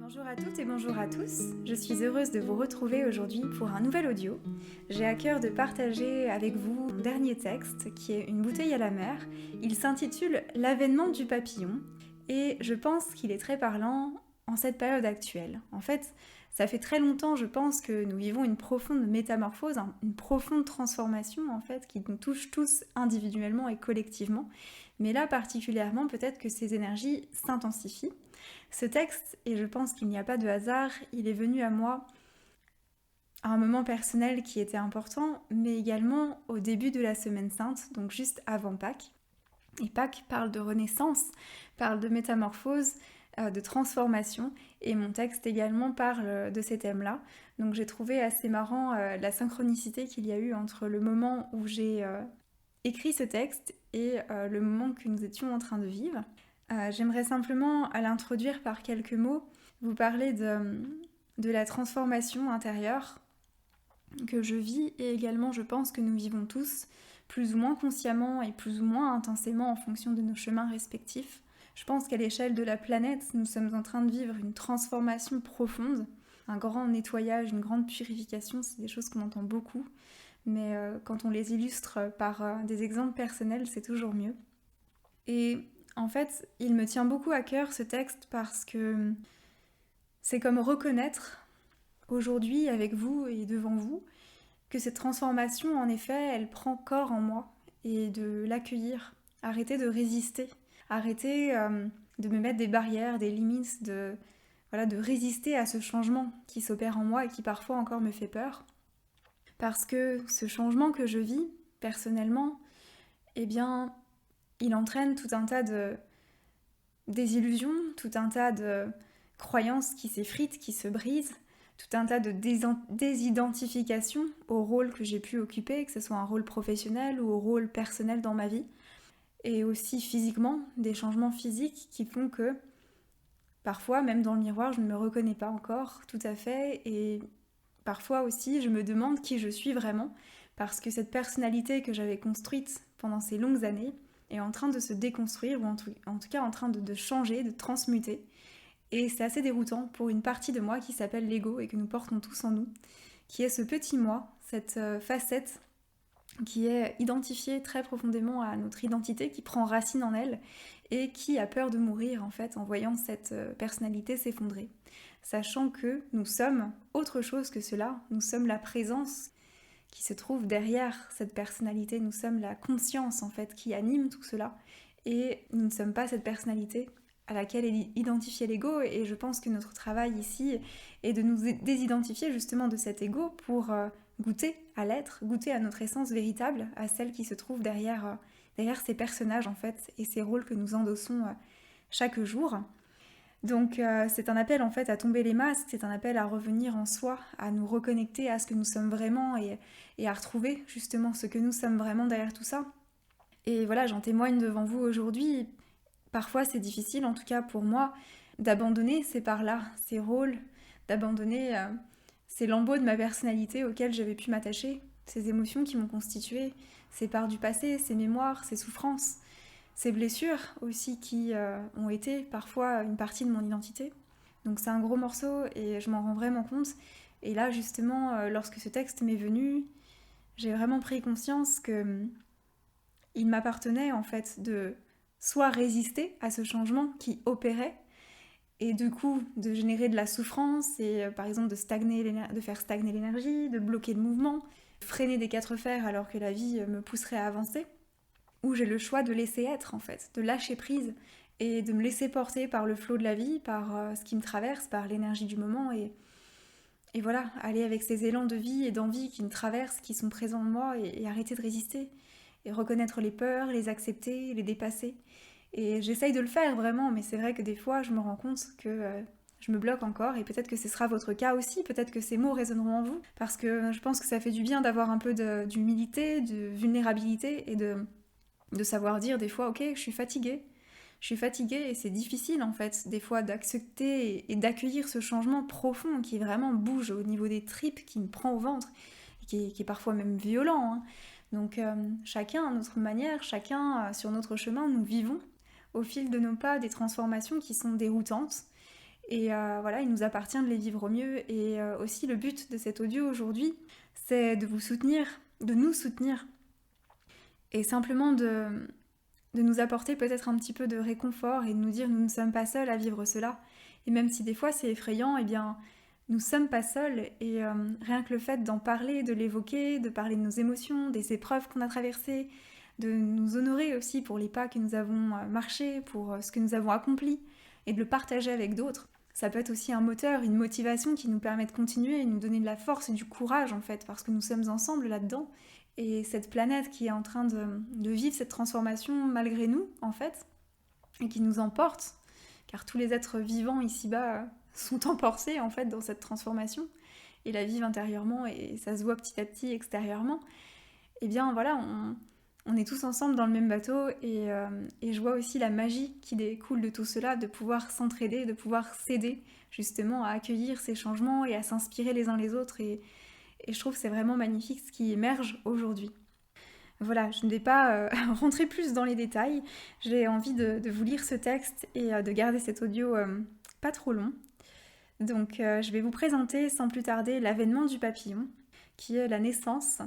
Bonjour à toutes et bonjour à tous, je suis heureuse de vous retrouver aujourd'hui pour un nouvel audio. J'ai à cœur de partager avec vous mon dernier texte qui est Une bouteille à la mer. Il s'intitule L'avènement du papillon et je pense qu'il est très parlant en cette période actuelle. En fait, ça fait très longtemps, je pense, que nous vivons une profonde métamorphose, une profonde transformation en fait qui nous touche tous individuellement et collectivement. Mais là particulièrement, peut-être que ces énergies s'intensifient. Ce texte, et je pense qu'il n'y a pas de hasard, il est venu à moi à un moment personnel qui était important, mais également au début de la Semaine Sainte, donc juste avant Pâques. Et Pâques parle de renaissance, parle de métamorphose, de transformation, et mon texte également parle de ces thèmes-là. Donc j'ai trouvé assez marrant la synchronicité qu'il y a eu entre le moment où j'ai écrit ce texte et le moment que nous étions en train de vivre. J'aimerais simplement, à l'introduire par quelques mots, vous parler de la transformation intérieure que je vis et également je pense que nous vivons tous, plus ou moins consciemment et plus ou moins intensément en fonction de nos chemins respectifs. Je pense qu'à l'échelle de la planète, nous sommes en train de vivre une transformation profonde, un grand nettoyage, une grande purification, c'est des choses qu'on entend beaucoup, mais quand on les illustre par des exemples personnels, c'est toujours mieux. Et en fait, il me tient beaucoup à cœur ce texte parce que c'est comme reconnaître aujourd'hui avec vous et devant vous que cette transformation, en effet, elle prend corps en moi et de l'accueillir, arrêter de résister, arrêter de me mettre des barrières, des limites, de résister à ce changement qui s'opère en moi et qui parfois encore me fait peur. Parce que ce changement que je vis personnellement, eh bien, il entraîne tout un tas de désillusions, tout un tas de croyances qui s'effritent, qui se brisent, tout un tas de désidentification au rôle que j'ai pu occuper, que ce soit un rôle professionnel ou au rôle personnel dans ma vie. Et aussi physiquement, des changements physiques qui font que parfois, même dans le miroir, je ne me reconnais pas encore tout à fait. Et parfois aussi, je me demande qui je suis vraiment, parce que cette personnalité que j'avais construite pendant ces longues années est en train de se déconstruire, ou en tout cas en train de changer, de transmuter. Et c'est assez déroutant pour une partie de moi qui s'appelle l'ego et que nous portons tous en nous, qui est ce petit moi, cette facette qui est identifiée très profondément à notre identité, qui prend racine en elle et qui a peur de mourir en fait en voyant cette personnalité s'effondrer. Sachant que nous sommes autre chose que cela, nous sommes la présence qui se trouve derrière cette personnalité, nous sommes la conscience en fait qui anime tout cela et nous ne sommes pas cette personnalité à laquelle est identifié l'ego et je pense que notre travail ici est de nous désidentifier justement de cet ego pour goûter à l'être, goûter à notre essence véritable, à celle qui se trouve derrière ces personnages en fait et ces rôles que nous endossons chaque jour. Donc c'est un appel en fait à tomber les masques, c'est un appel à revenir en soi, à nous reconnecter à ce que nous sommes vraiment et à retrouver justement ce que nous sommes vraiment derrière tout ça. Et voilà, j'en témoigne devant vous aujourd'hui. Parfois c'est difficile, en tout cas pour moi, d'abandonner ces parts-là, ces rôles, d'abandonner ces lambeaux de ma personnalité auxquels j'avais pu m'attacher, ces émotions qui m'ont constituée, ces parts du passé, ces mémoires, ces souffrances, ces blessures aussi qui ont été parfois une partie de mon identité. Donc c'est un gros morceau et je m'en rends vraiment compte. Et là justement, lorsque ce texte m'est venu, j'ai vraiment pris conscience que il m'appartenait en fait de soit résister à ce changement qui opérait et du coup de générer de la souffrance et par exemple de faire stagner l'énergie, de bloquer le mouvement, freiner des quatre fers alors que la vie me pousserait à avancer, ou j'ai le choix de laisser être en fait, de lâcher prise et de me laisser porter par le flot de la vie, par ce qui me traverse, par l'énergie du moment et voilà, aller avec ces élans de vie et d'envie qui me traversent, qui sont présents en moi et arrêter de résister et reconnaître les peurs, les accepter, les dépasser. Et j'essaye de le faire vraiment, mais c'est vrai que des fois je me rends compte que je me bloque encore et peut-être que ce sera votre cas aussi, peut-être que ces mots résonneront en vous parce que je pense que ça fait du bien d'avoir un peu d'humilité, de vulnérabilité et de savoir dire des fois ok je suis fatiguée, Je suis fatiguée et c'est difficile en fait des fois d'accepter et d'accueillir ce changement profond qui vraiment bouge au niveau des tripes, qui me prend au ventre, et qui est parfois même violent, hein. Donc chacun à notre manière, chacun sur notre chemin, nous vivons au fil de nos pas des transformations qui sont déroutantes. Et voilà, il nous appartient de les vivre au mieux. Et aussi le but de cet audio aujourd'hui, c'est de vous soutenir, de nous soutenir. Et simplement de nous apporter peut-être un petit peu de réconfort et de nous dire nous ne sommes pas seuls à vivre cela. Et même si des fois c'est effrayant, eh bien nous ne sommes pas seuls. Et rien que le fait d'en parler, de l'évoquer, de parler de nos émotions, des épreuves qu'on a traversées, de nous honorer aussi pour les pas que nous avons marchés, pour ce que nous avons accompli, et de le partager avec d'autres. Ça peut être aussi un moteur, une motivation qui nous permet de continuer et nous donner de la force et du courage en fait, parce que nous sommes ensemble là-dedans. Et cette planète qui est en train de vivre cette transformation malgré nous en fait, et qui nous emporte, car tous les êtres vivants ici-bas sont emportés en fait dans cette transformation, et la vivent intérieurement et ça se voit petit à petit extérieurement. Et bien voilà, on est tous ensemble dans le même bateau et je vois aussi la magie qui découle de tout cela, de pouvoir s'entraider, de pouvoir s'aider justement à accueillir ces changements et à s'inspirer les uns les autres et je trouve que c'est vraiment magnifique ce qui émerge aujourd'hui. Voilà, je ne vais pas rentrer plus dans les détails, j'ai envie de vous lire ce texte et de garder cet audio pas trop long. Donc je vais vous présenter sans plus tarder l'avènement du papillon, qui est la naissance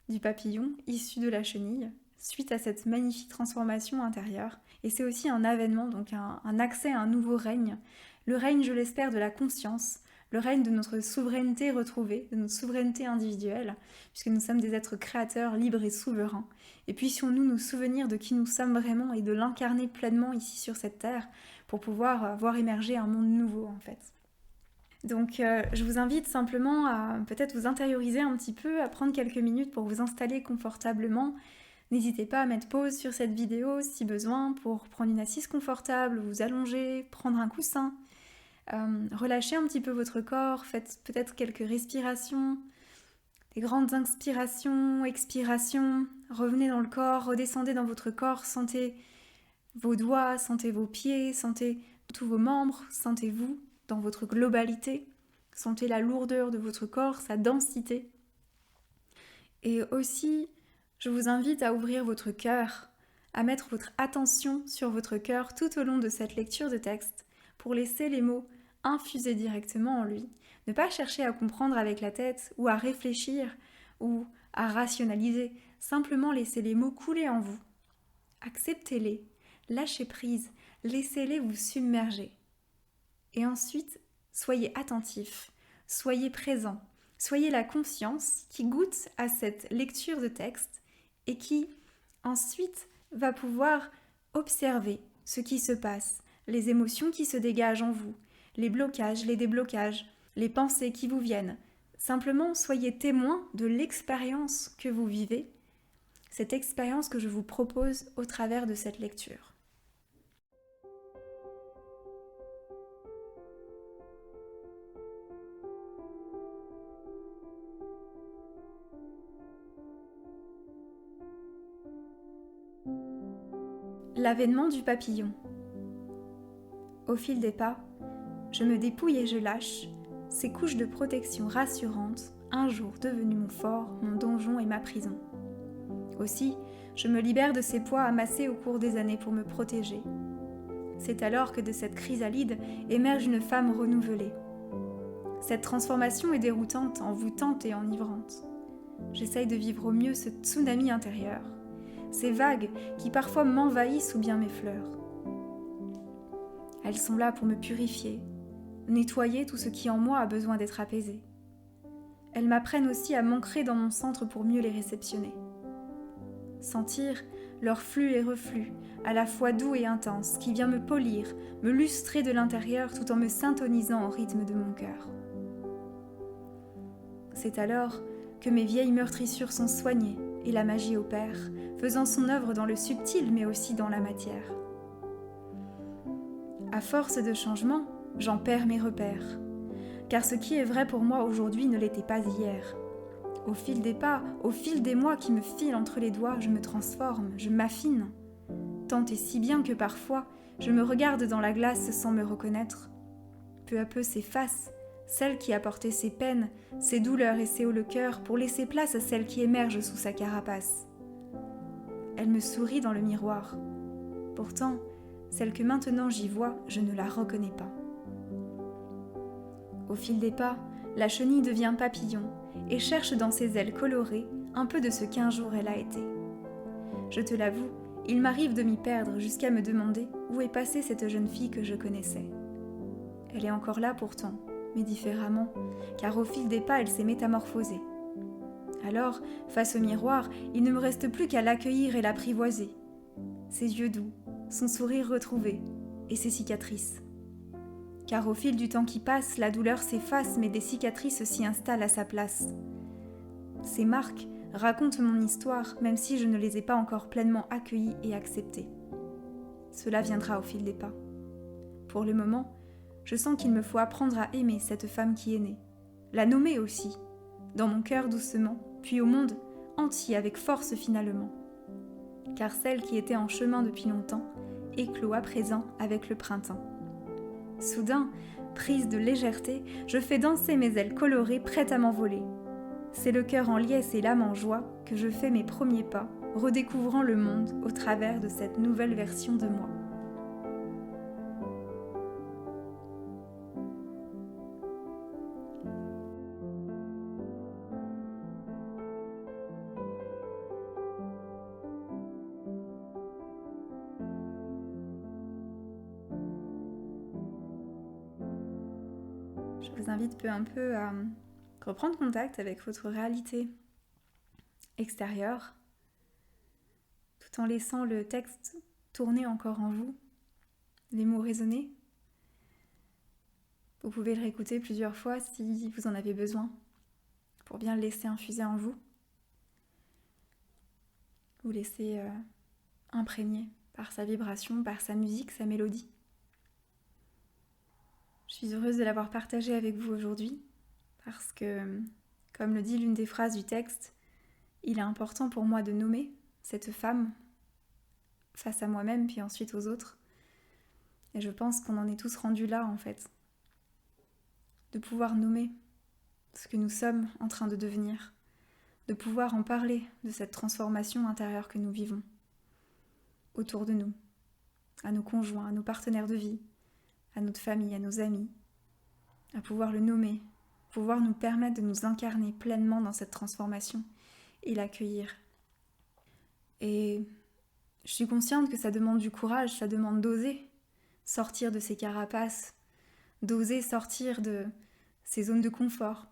du papillon issu de la chenille, suite à cette magnifique transformation intérieure. Et c'est aussi un avènement, donc un accès à un nouveau règne. Le règne, je l'espère, de la conscience, le règne de notre souveraineté retrouvée, de notre souveraineté individuelle, puisque nous sommes des êtres créateurs, libres et souverains. Et puissions-nous nous souvenir de qui nous sommes vraiment et de l'incarner pleinement ici sur cette terre, pour pouvoir voir émerger un monde nouveau en fait. Donc je vous invite simplement à peut-être vous intérioriser un petit peu, à prendre quelques minutes pour vous installer confortablement. N'hésitez pas à mettre pause sur cette vidéo si besoin pour prendre une assise confortable, vous allonger, prendre un coussin, relâcher un petit peu votre corps, faites peut-être quelques respirations, des grandes inspirations, expirations, revenez dans le corps, redescendez dans votre corps, sentez vos doigts, sentez vos pieds, sentez tous vos membres, sentez-vous dans votre globalité, sentez la lourdeur de votre corps, sa densité. Et aussi, je vous invite à ouvrir votre cœur, à mettre votre attention sur votre cœur tout au long de cette lecture de texte, pour laisser les mots infuser directement en lui, ne pas chercher à comprendre avec la tête ou à réfléchir ou à rationaliser, simplement laisser les mots couler en vous. Acceptez-les, lâchez prise, laissez-les vous submerger. Et ensuite, soyez attentifs, soyez présents, soyez la conscience qui goûte à cette lecture de texte et qui, ensuite, va pouvoir observer ce qui se passe, les émotions qui se dégagent en vous, les blocages, les déblocages, les pensées qui vous viennent. Simplement, soyez témoins de l'expérience que vous vivez, cette expérience que je vous propose au travers de cette lecture. L'avènement du papillon. Au fil des pas, je me dépouille et je lâche ces couches de protection rassurantes, un jour devenues mon fort, mon donjon et ma prison. Aussi, je me libère de ces poids amassés au cours des années pour me protéger. C'est alors que de cette chrysalide émerge une femme renouvelée. Cette transformation est déroutante, envoûtante et enivrante. J'essaye de vivre au mieux ce tsunami intérieur, ces vagues qui parfois m'envahissent ou bien m'effleurent. Elles sont là pour me purifier, nettoyer tout ce qui en moi a besoin d'être apaisé. Elles m'apprennent aussi à m'ancrer dans mon centre pour mieux les réceptionner. Sentir leur flux et reflux, à la fois doux et intense, qui vient me polir, me lustrer de l'intérieur tout en me syntonisant au rythme de mon cœur. C'est alors que mes vieilles meurtrissures sont soignées et la magie opère, faisant son œuvre dans le subtil mais aussi dans la matière. À force de changement, j'en perds mes repères, car ce qui est vrai pour moi aujourd'hui ne l'était pas hier. Au fil des pas, au fil des mois qui me filent entre les doigts, je me transforme, je m'affine. tant et si bien que parfois, je me regarde dans la glace sans me reconnaître. Peu à peu s'efface celle qui a porté ses peines, ses douleurs et ses hauts le cœur pour laisser place à celle qui émerge sous sa carapace. Elle me sourit dans le miroir. Pourtant, celle que maintenant j'y vois, je ne la reconnais pas. Au fil des pas, la chenille devient papillon et cherche dans ses ailes colorées un peu de ce qu'un jour elle a été. Je te l'avoue, il m'arrive de m'y perdre jusqu'à me demander où est passée cette jeune fille que je connaissais. Elle est encore là pourtant, mais différemment, car au fil des pas elle s'est métamorphosée. Alors, face au miroir, il ne me reste plus qu'à l'accueillir et l'apprivoiser. Ses yeux doux, son sourire retrouvé, et ses cicatrices. Car au fil du temps qui passe, la douleur s'efface, mais des cicatrices s'y installent à sa place. Ces marques racontent mon histoire, même si je ne les ai pas encore pleinement accueillies et acceptées. Cela viendra au fil des pas. Pour le moment, je sens qu'il me faut apprendre à aimer cette femme qui est née, la nommer aussi, dans mon cœur doucement, puis au monde entier avec force finalement. Car celle qui était en chemin depuis longtemps éclot à présent avec le printemps. Soudain, prise de légèreté, je fais danser mes ailes colorées prêtes à m'envoler. C'est le cœur en liesse et l'âme en joie que je fais mes premiers pas, redécouvrant le monde au travers de cette nouvelle version de moi. Je vous invite peu à peu à reprendre contact avec votre réalité extérieure, tout en laissant le texte tourner encore en vous, les mots résonner. Vous pouvez le réécouter plusieurs fois si vous en avez besoin, pour bien le laisser infuser en vous. Vous laisser imprégner par sa vibration, par sa musique, sa mélodie. Je suis heureuse de l'avoir partagé avec vous aujourd'hui, parce que, comme le dit l'une des phrases du texte, il est important pour moi de nommer cette femme face à moi-même, puis ensuite aux autres. Et je pense qu'on en est tous rendus là, en fait. De pouvoir nommer ce que nous sommes en train de devenir, de pouvoir en parler de cette transformation intérieure que nous vivons, autour de nous, à nos conjoints, à nos partenaires de vie, à notre famille, à nos amis, à pouvoir le nommer, pouvoir nous permettre de nous incarner pleinement dans cette transformation et l'accueillir. Et je suis consciente que ça demande du courage, ça demande d'oser sortir de ces carapaces, d'oser sortir de ces zones de confort.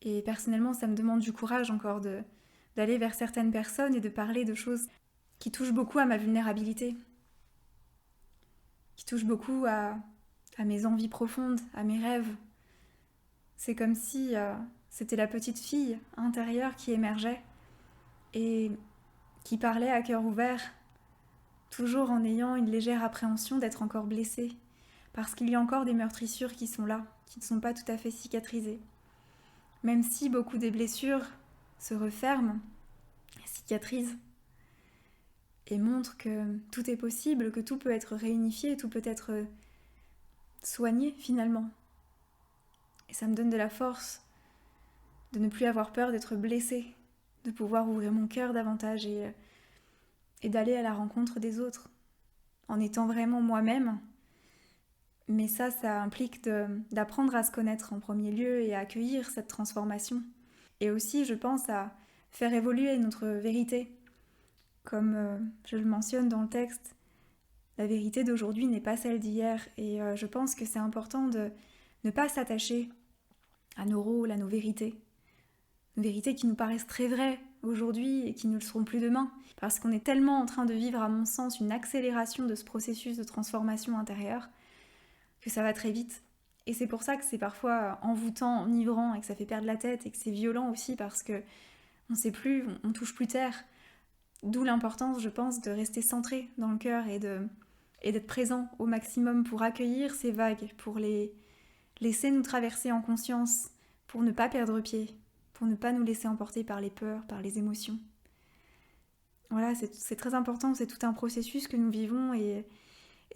Et personnellement, ça me demande du courage encore d'aller vers certaines personnes et de parler de choses qui touchent beaucoup à ma vulnérabilité, qui touchent beaucoup à mes envies profondes, à mes rêves. C'est comme si c'était la petite fille intérieure qui émergeait et qui parlait à cœur ouvert, toujours en ayant une légère appréhension d'être encore blessée, parce qu'il y a encore des meurtrissures qui sont là, qui ne sont pas tout à fait cicatrisées. Même si beaucoup des blessures se referment, cicatrisent, et montrent que tout est possible, que tout peut être réunifié, tout peut être soigné finalement. Et ça me donne de la force de ne plus avoir peur d'être blessée, de pouvoir ouvrir mon cœur davantage et d'aller à la rencontre des autres, en étant vraiment moi-même. Mais ça implique d'apprendre à se connaître en premier lieu et à accueillir cette transformation. Et aussi, je pense, à faire évoluer notre vérité. Comme je le mentionne dans le texte, la vérité d'aujourd'hui n'est pas celle d'hier. Et je pense que c'est important de ne pas s'attacher à nos rôles, à nos vérités. Nos vérités qui nous paraissent très vraies aujourd'hui et qui ne le seront plus demain. Parce qu'on est tellement en train de vivre, à mon sens, une accélération de ce processus de transformation intérieure que ça va très vite. Et c'est pour ça que c'est parfois envoûtant, enivrant et que ça fait perdre la tête et que c'est violent aussi parce que on ne sait plus, on touche plus terre. D'où l'importance, je pense, de rester centré dans le cœur et d'être présent au maximum pour accueillir ces vagues, pour les laisser nous traverser en conscience, pour ne pas perdre pied, pour ne pas nous laisser emporter par les peurs, par les émotions. Voilà, c'est très important, c'est tout un processus que nous vivons et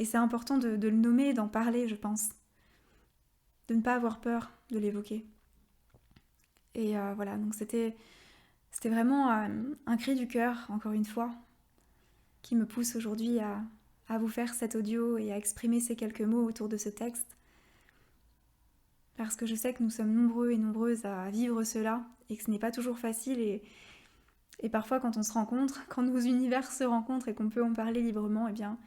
c'est important de le nommer, d'en parler, je pense. De ne pas avoir peur de l'évoquer. Et voilà, donc c'était vraiment un cri du cœur, encore une fois, qui me pousse aujourd'hui à vous faire cet audio et à exprimer ces quelques mots autour de ce texte. Parce que je sais que nous sommes nombreux et nombreuses à vivre cela et que ce n'est pas toujours facile et parfois quand on se rencontre, quand nos univers se rencontrent et qu'on peut en parler librement, eh bien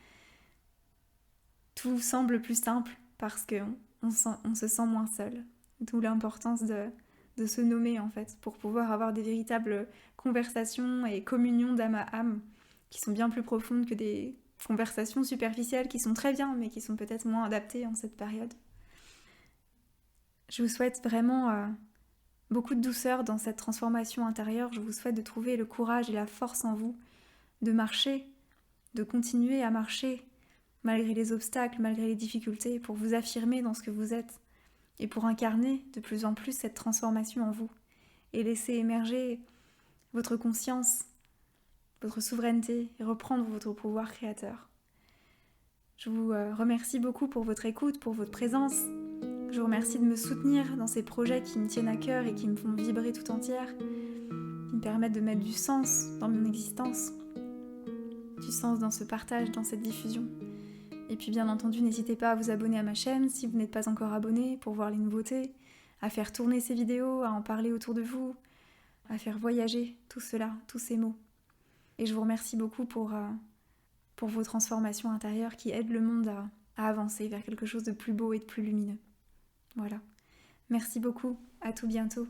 tout semble plus simple parce qu'on se sent moins seul. D'où l'importance de se nommer en fait pour pouvoir avoir des véritables conversations et communions d'âme à âme qui sont bien plus profondes que des conversations superficielles qui sont très bien mais qui sont peut-être moins adaptées en cette période. Je vous souhaite vraiment beaucoup de douceur dans cette transformation intérieure. Je vous souhaite de trouver le courage et la force en vous de marcher, de continuer à marcher malgré les obstacles, malgré les difficultés, pour vous affirmer dans ce que vous êtes et pour incarner de plus en plus cette transformation en vous et laisser émerger votre conscience, votre souveraineté et reprendre votre pouvoir créateur. Je vous remercie beaucoup pour votre écoute, pour votre présence. Je vous remercie de me soutenir dans ces projets qui me tiennent à cœur et qui me font vibrer tout entière, qui me permettent de mettre du sens dans mon existence, du sens dans ce partage, dans cette diffusion. Et puis bien entendu, n'hésitez pas à vous abonner à ma chaîne si vous n'êtes pas encore abonné pour voir les nouveautés, à faire tourner ces vidéos, à en parler autour de vous, à faire voyager tout cela, tous ces mots. Et je vous remercie beaucoup pour vos transformations intérieures qui aident le monde à avancer vers quelque chose de plus beau et de plus lumineux. Voilà. Merci beaucoup, à tout bientôt.